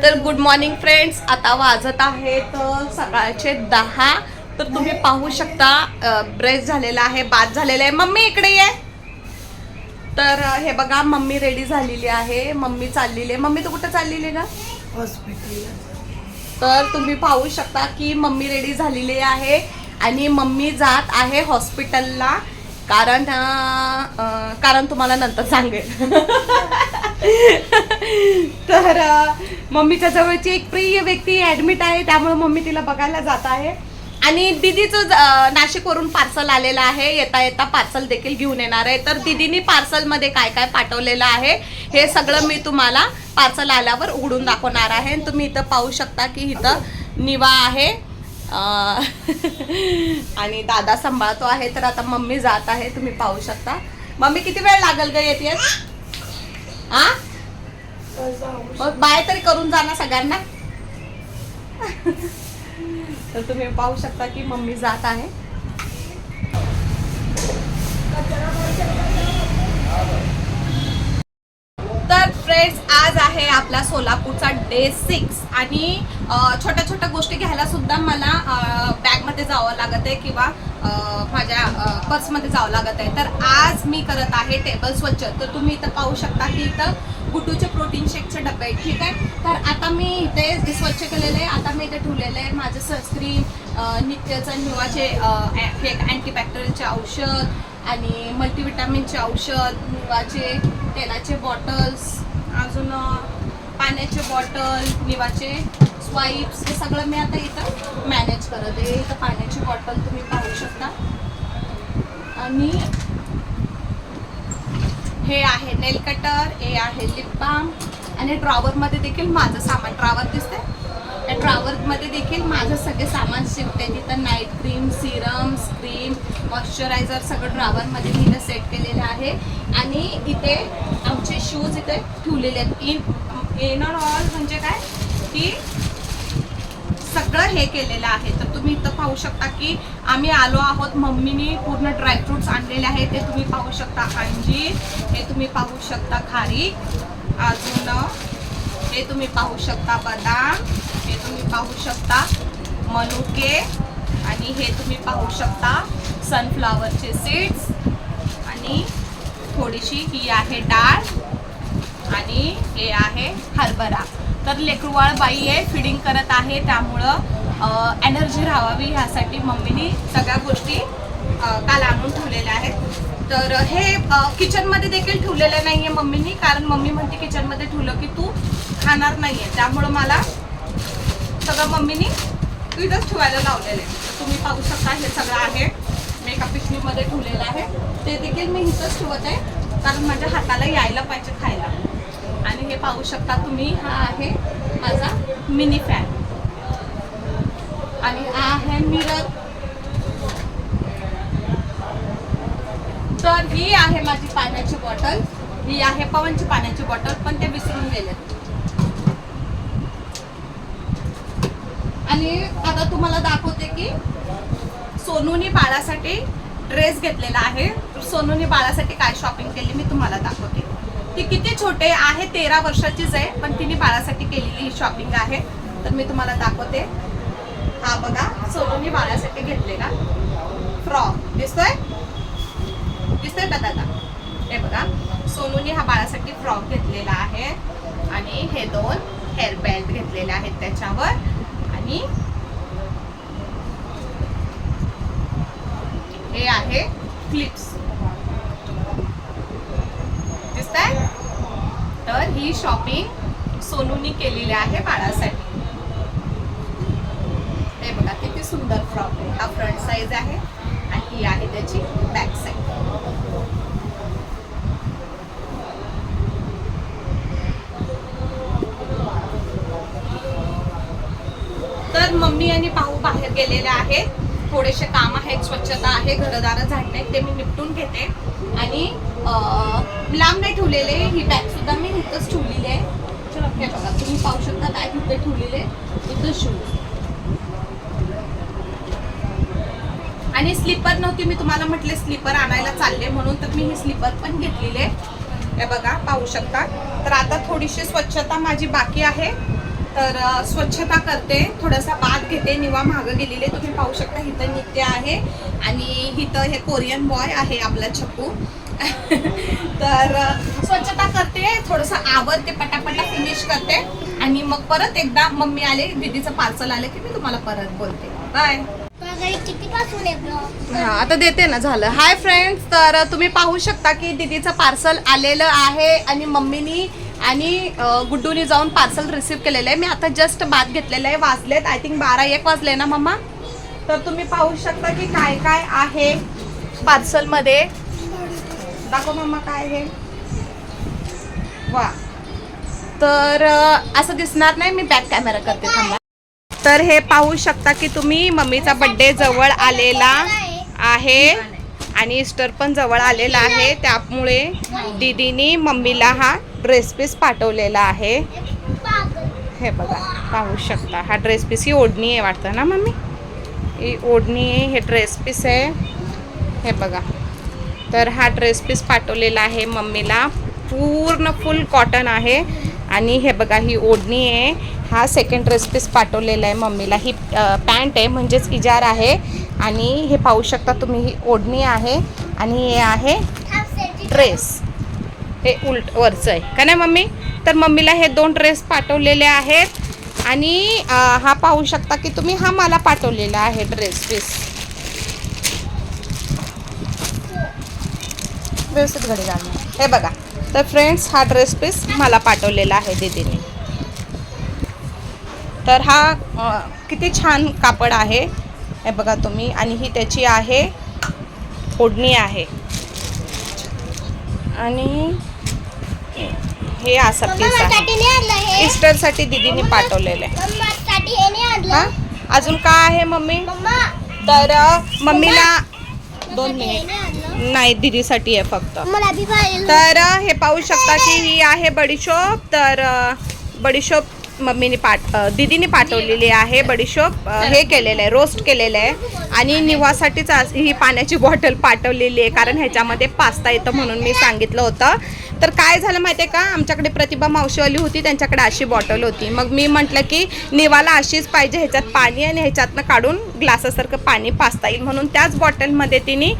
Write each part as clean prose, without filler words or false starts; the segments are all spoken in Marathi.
तर गुड मॉर्निंग फ्रेंड्स, आता वाजत आहेत सकाळचे 10. तर तुम्ही पाहू शकता ब्रश झालेला आहे, बाथ झालेला आहे. मम्मी इकडे ये. तर हे बघा, मम्मी रेडी झालेली आहे. मम्मी चाललेली आहे. मम्मी तू कुठं चाललेली आहे का? हॉस्पिटलला. तर तुम्ही पाहू शकता की मम्मी रेडी झालेली आहे आणि मम्मी जात आहे हॉस्पिटलला. कारण तुम्हाला नंतर सांगेल. तर मम्मीच्या जवळची एक प्रिय व्यक्ती ऍडमिट आहे, त्यामुळे मम्मी तिला बघायला जात आहे. आणि दीदीचं नाशिकवरून पार्सल आलेलं आहे. येता येता पार्सल देखील घेऊन येणार आहे. तर दीदीने पार्सलमध्ये काय काय पाठवलेलं आहे हे सगळं मी तुम्हाला पार्सल आल्यावर उघडून दाखवणार आहे. तुम्ही इथं पाहू शकता की इथं निवा आहे आणि दादा सांभाळतो आहे. तर आता मम्मी जात आहे, तुम्ही पाहू शकता. मम्मी किती वेळ लागल ग येते? हा, मग बाय तरी करून जा ना सगळ्यांना. तर तुम्ही पाहू शकता की मम्मी जात आहे. तर फ्रेंड्स, आज आहे आपला सोलापूरचा डे 6 आणि छोट्या छोट्या गोष्टी घ्यायला सुद्धा मला बॅगमध्ये जावं लागत आहे किंवा माझ्या पर्समध्ये जावं लागत आहे. तर आज मी करत आहे टेबल स्वच्छ. तर तुम्ही इथं पाहू शकता की इथं गुटूचे प्रोटीन शेकचे डबे आहेत, ठीक आहे. तर आता मी इथे स्वच्छ केलेले आहे. आता मी इथे ठेवलेले आहे माझं सनस्क्रीन, नित्याचं निवाचे हे अँटीबॅक्टेरियलचे औषध आणि मल्टीविटामिनचे औषध, निवाचे तेलाचे बॉटल्स, अजून पाण्याचे बॉटल, निवाचे स्वाईप्स, हे सगळं मी आता इथं मॅनेज करत आहे. इथं पाण्याची बॉटल तुम्ही पाहू शकता. आणि हे आहे नेल कटर, हे आहे लिप बाम आणि ड्रॉवरमध्ये देखील माझं सामान, ड्रॉवर दिसतंय, त्या ड्रॉवरमध्ये देखील माझं सगळे सामान शिकते. तिथं night cream, serums, cream, moisturiser सगळं ड्रॉवरमध्ये मी इथं सेट केलेलं आहे. आणि इथे आमचे शूज इथे ठेवलेले आहेत. इन ऑल म्हणजे काय की सगळं हे केलेलं आहे. तर तुम्ही इथं पाहू शकता की आम्ही आलो आहोत. मम्मीने पूर्ण ड्रायफ्रुट्स आणलेले आहेत, ते तुम्ही पाहू शकता. अंजीर, हे तुम्ही पाहू शकता. खारीक, अजून हे तुम्ही पाहू शकता. बदाम, हे तुम्ही पाहू शकता. मनुके, आणि हे तुम्ही पाहू शकता सनफ्लावरचे सीड्स. आणि थोडीशी ही आहे डाळ आणि हे आहे हरभरा. तर लेकरूवाळ बाई आहे, फिडिंग करत आहे, त्यामुळं एनर्जी राहावी ह्यासाठी मम्मीने सगळ्या गोष्टी काल आणून ठेवलेल्या आहेत. तर हे किचनमध्ये देखील ठेवलेलं नाही आहे मम्मीनी, कारण मम्मी म्हणते किचनमध्ये ठेवलं की तू खाणार नाही आहे, त्यामुळं मला सगळं मम्मीनी इथंच ठेवायला लावलेलं आहे. तुम्ही पाहू शकता हे सगळं आहे मी एका पिशवीमध्ये ठेवलेलं आहे. ते देखील मी इथंच ठेवत आहे, कारण माझ्या हाताला यायला पाहिजे खायला. आणि हे पाहू शकता तुम्ही, हा आहे माझा मिनी फॅन आणि हा आहे मिरर. तर ही आहे माझी पाण्याची बॉटल, ही आहे पवनची पाण्याची बॉटल, पण ते विसरून गेले. आणि आता तुम्हाला दाखवते की सोनूने बाळासाठी ड्रेस घेतलेला आहे. सोनूने बाळासाठी काय शॉपिंग केली मी तुम्हाला दाखवते. ती किती छोटे आहे, 13 वर्षाचीच आहे, पण तिने बाळासाठी केलेली ही शॉपिंग आहे. तर मी तुम्हाला दाखवते. हा बघा, सोनूने बाळासाठी घेतलेला फ्रॉक दिसतोय का दादा? हे बघा, सोनूने हा बाळासाठी फ्रॉक घेतलेला आहे आणि हे 2 हेअर बँड घेतलेले आहेत त्याच्यावर. आणि हे आहे क्लिप्स, दिसतंय? तर ही शॉपिंग सोनूनी केलेली आहे बाळासाठी. हे बघा किती सुंदर फ्रॉक आहे. हा फ्रंट साइज आहे आणि ही आहे त्याची बॅक साइड. तर मम्मी आणि भाऊ बाहेर गेलेले आहेत. थोडेसे काम आहेत, स्वच्छता आहे, घरदार झाडणे, ते मी निपटून घेते. आणि लांब नाही ठेवलेले, ही बॅग सुद्धा मी इथंच ठेवलेली आहे. चला, हे बघा तुम्ही पाहू शकता बॅग इथे ठेवलेले, इथं शूज. आणि स्लीपर नव्हती, मी तुम्हाला म्हटले स्लीपर आणायला चालले म्हणून, तर मी ही स्लीपर पण घेतलेले. हे बघा पाहू शकता. तर आता थोडीशी स्वच्छता माझी बाकी आहे. तर स्वच्छता करते, थोडासा बाथ घेते. निवा मागं गेलेले तुम्ही पाहू शकता. इथं नित्य आहे आणि इथं हे कोरियन बॉय आहे आपला छप्पू. तर स्वच्छता करते, थोडंसं आवरते, पटापटा फिनिश करते आणि मग परत एकदा मम्मी आले, दीदीचं पार्सल आलं की मी तुम्हाला परत बोलते. बाय. हा आता देते ना, झालं. हाय फ्रेंड्स, तर तुम्ही पाहू शकता की दीदीचं पार्सल आलेलं आहे आणि मम्मीनी आणि गुड्डूनी जाऊन पार्सल रिसीव्ह केलेलं आहे. मी आता जस्ट बात घेतलेलं आहे. वाजलेत आय थिंक 12-1 वाजले ना मम्मा. तर तुम्ही पाहू शकता की काय काय आहे पार्सलमध्ये. दाखव मम्मा काय आहे. वा, तर असं दिसणार नाही, मी बॅक कॅमेरा करते थांबा. तर हे पाहू शकता की तुम्ही मम्मीचा बर्थडे जवळ आलेला आहे आणि ईस्टर पण जवळ आलेला आहे, त्यामुळे दीदीनी मम्मीला हा ड्रेस पीस पाठवलेला आहे. हे बघा, पाहू शकता हा ड्रेस पीस. ही ओढणी आहे वाटतं ना मम्मी, ही ओढणी आहे, हे ड्रेस पीस आहे. हे बघा, तर हा ड्रेस पीस पाठवलेला आहे मम्मीला. पूर्ण फुल कॉटन आहे आणि हे बघा ही ओढणी आहे. हा सेकंड ड्रेस पीस पाठवलेला आहे मम्मीला. ही पॅन्ट आहे म्हणजेच इजार आहे आणि हे पाहू शकता तुम्ही, ही ओढणी आहे आणि हे आहे ड्रेस. हे उलट वरचं आहे का नाही मम्मी. तर मम्मीला हे 2 ड्रेस पाठवलेले आहेत आणि हा पाहू शकता की तुम्ही हा मला पाठवलेला आहे ड्रेस पीस. व्यवस्थित घडी घालणार. हे बघा, तर फ्रेंड्स हा ड्रेस पीस मला पाठवलेला आहे दीदीने. तर हा किती छान कापड आहे हे बघा तुम्ही. आणि ही त्याची आहे ओढणी आहे आणि हे असं पीस आहे. ईस्टरसाठी दीदीने पाठवलेलं आहे. हां, अजून काय आहे मम्मी. तर मम्मीला 2 मिनिट नाही, दीदीसाठी आहे फक्त. तर हे पाहू शकता की ही आहे बडीशोप. तर बडीशोप मम्मीने दीदीने पाठवलेली आहे. बडीशोप हे केलेलं आहे, रोस्ट केलेलं आहे. आणि निवासाठीच ही पाण्याची बॉटल पाठवलेली आहे, कारण ह्याच्यामध्ये पास्ता येतं म्हणून मी सांगितलं होतं. तर काय झालं माहिती आहे का, आमच्याकडे प्रतिभा मावशीवाली होती, त्यांच्याकडे अशी बॉटल होती. मग मी म्हटलं की निवाला अशीच पाहिजे, ह्याच्यात पाणी आणि ह्याच्यातनं काढून ग्लासासारखं पाणी पाजता येईल, म्हणून त्याच बॉटलमध्ये तिने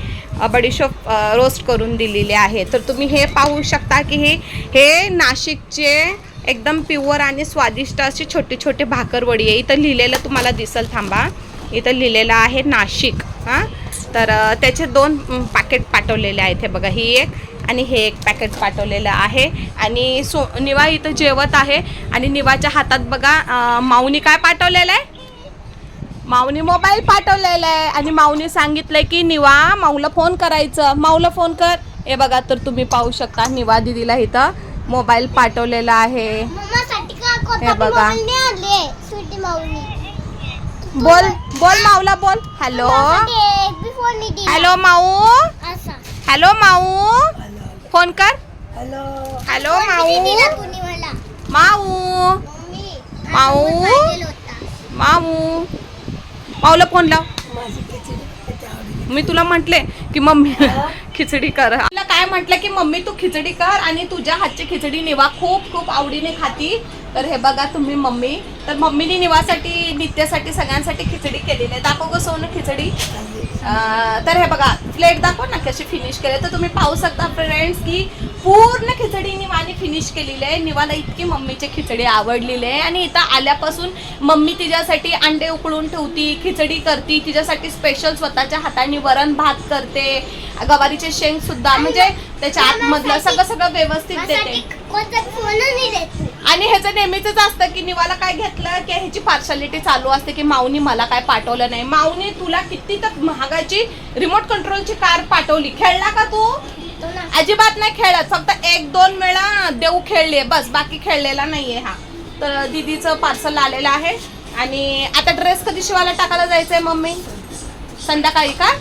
बडीशोप रोस्ट करून दिलेली आहे. तर तुम्ही हे पाहू शकता की हे नाशिकचे एकदम प्युअर आणि स्वादिष्ट अशी छोटे छोटे भाकरवडी आहे. इथं लिहिलेलं तुम्हाला दिसल, थांबा, इथं लिहिलेलं आहे नाशिक. हां, तर त्याचे 2 पॅकेट पाठवलेले आहेत. हे बघा, ही एक आणि हे एक पॅकेट पाठवलेलं आहे. आणि निवा इथं जेवत आहे आणि निवाच्या हातात बघा माऊनी काय पाठवलेलं आहे. माऊनी मोबाईल पाठवलेला आहे आणि माऊनी सांगितलंय की निवा माऊला फोन करायचं, माऊला फोन कर. हे बघा, तर तुम्ही पाहू शकता निवा दीदीला इथं मोबाईल पाठवलेला आहे. हे बघा, बोल बोल माऊला बोल. हॅलो हॅलो माऊ, हॅलो माऊ, फोन कर. हॅलो माऊ, माऊ माऊ माऊ, माऊला फोन लाव. मी तुला म्हटले की मम्मी खिचडी कर. तुला काय म्हटलं की मम्मी तू खिचडी कर आणि तुझ्या हातची खिचडी निवा खूप खूप आवडीने खाती. तर हे बघा तुम्ही मम्मी, तर मम्मीने निवासाठी नित्यासाठी सगळ्यांसाठी खिचडी केलेली आहे. दाखव गं सोनं खिचडी. तर हे बघा प्लेट दाखव ना कशी फिनिश केली. तर तुम्ही पाहू शकता फ्रेंड्स की पूर्ण खिचडी निवाने फिनिश केलेली आहे. निवाला इतकी मम्मीची खिचडी आवडलेली आहे आणि इथं आल्यापासून मम्मी तिच्यासाठी अंडे उकळून ठेवती, खिचडी करती, तिच्यासाठी स्पेशल स्वतःच्या हाताने वरण भात करते, गवारीचे शेंग सुद्धा, म्हणजे त्याच्या आतमधलं सगळं व्यवस्थित देते. आणि ह्याचं नेहमीच असतं की निवाला काय घेतलं की ह्याची पार्शालिटी चालू असते की माऊनी मला काय पाठवलं नाही. माऊनी तुला किती तर महागाची रिमोट कंट्रोलची कार पाठवली, खेळला का तू. अजिबात नाही खेळत, फक्त 1-2 वेळा देऊ खेळले बस, बाकी खेळलेला नाहीये हा. तर दीदीचं पार्सल आलेलं आहे आणि आता ड्रेस कधी शिवायला टाकायला जायचंय मम्मी. संध्याकाळी का.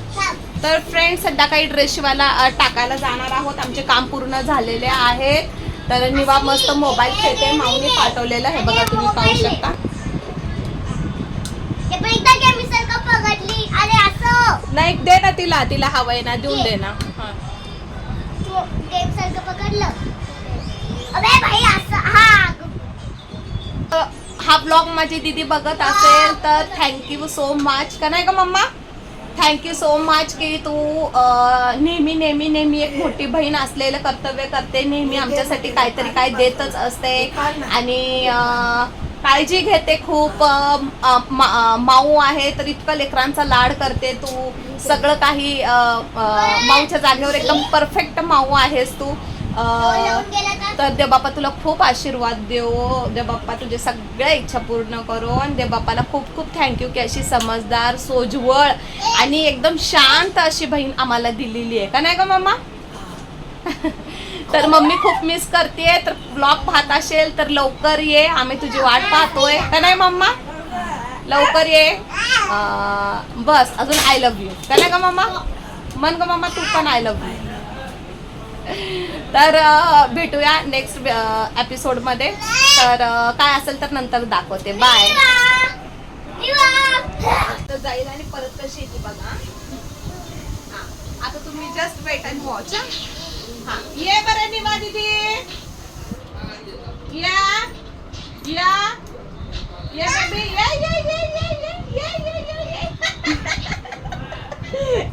तर फ्रेंड्स संध्याकाळी ड्रेस शिवायला टाकायला जाणार आहोत. आमचे काम पूर्ण झालेले आहेत. तर निवा मस्त मोबाईल खेळते, माऊनी पाठवलेलं. हे बघा तुम्ही पाहू शकता. नाही दे ना तिला, तिला हवंय ना, देऊन दे ना. हा ब्लॉग माझी दीदी बघत असेल तर थँक्यू सो मच. का नाही का मम्मा? थँक्यू सो मच की तू नेहमी नेहमी नेहमी एक मोठी बहीण असलेलं कर्तव्य करते. नेहमी आमच्यासाठी काहीतरी काय देतच असते आणि काळजी घेते खूप. माऊ आहे तर इतकं लेकरांचा लाड करते तू. सगळं काही माऊच्या जागेवर एकदम परफेक्ट माऊ आहेस तू. तर देवबाप्पा तुला खूप आशीर्वाद देव. देवबाप्पा तुझे सगळ्या इच्छा पूर्ण करो. आणि देवबाप्पाला खूप खूप थँक्यू की अशी समजदार, सोजवळ आणि एकदम शांत अशी बहीण आम्हाला दिलेली आहे. का नाही का मम्मा? तर मम्मी खूप मिस करते. तर ब्लॉग पाहत असेल तर लवकर ये, आम्ही तुझी वाट पाहतोय. का नाही मम्मा? लवकर ये. बस अजून आय लव्ह यू. का नाही का मम्मा? म्हण का मम्मा तू पण आय लव्ह यू. तर भेटूया नेक्स्ट एपिसोड मध्ये. तर काय असेल तर नंतर दाखवते. बाय. जाईल आणि परत कशी येते बघा. आता तुम्ही जस्ट वेट अँड वॉच. हा ये बरं निवा दीदी. या या या बेबी या या या या या या या.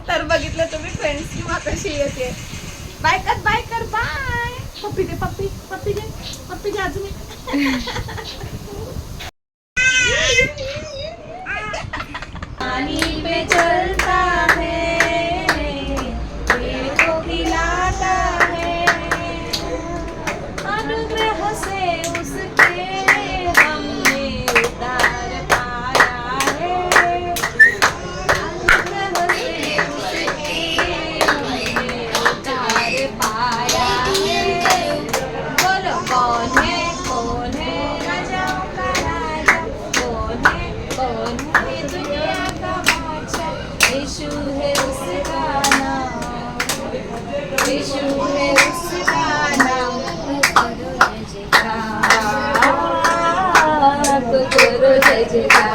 तर बघितलं तुम्ही फ्रेंड्स किंवा कशी येते. बाय कर बाय कर बाय. पप्पी दे पप्पी पप्पी दे पप्पी दे अजून. पानी पे चलता है दिल को खिलाता है अनुग्रह से उसके हमने उतार पाया है. अनुग्रह से उसके हमने उतार पाया है. बोलो कौन है राजाओं का राजा. कौन है दुनिया का बादशाह. यीशु है उसका नाम. यीशु है उसका नाम. करो जय जयकार. करो जय जयकार.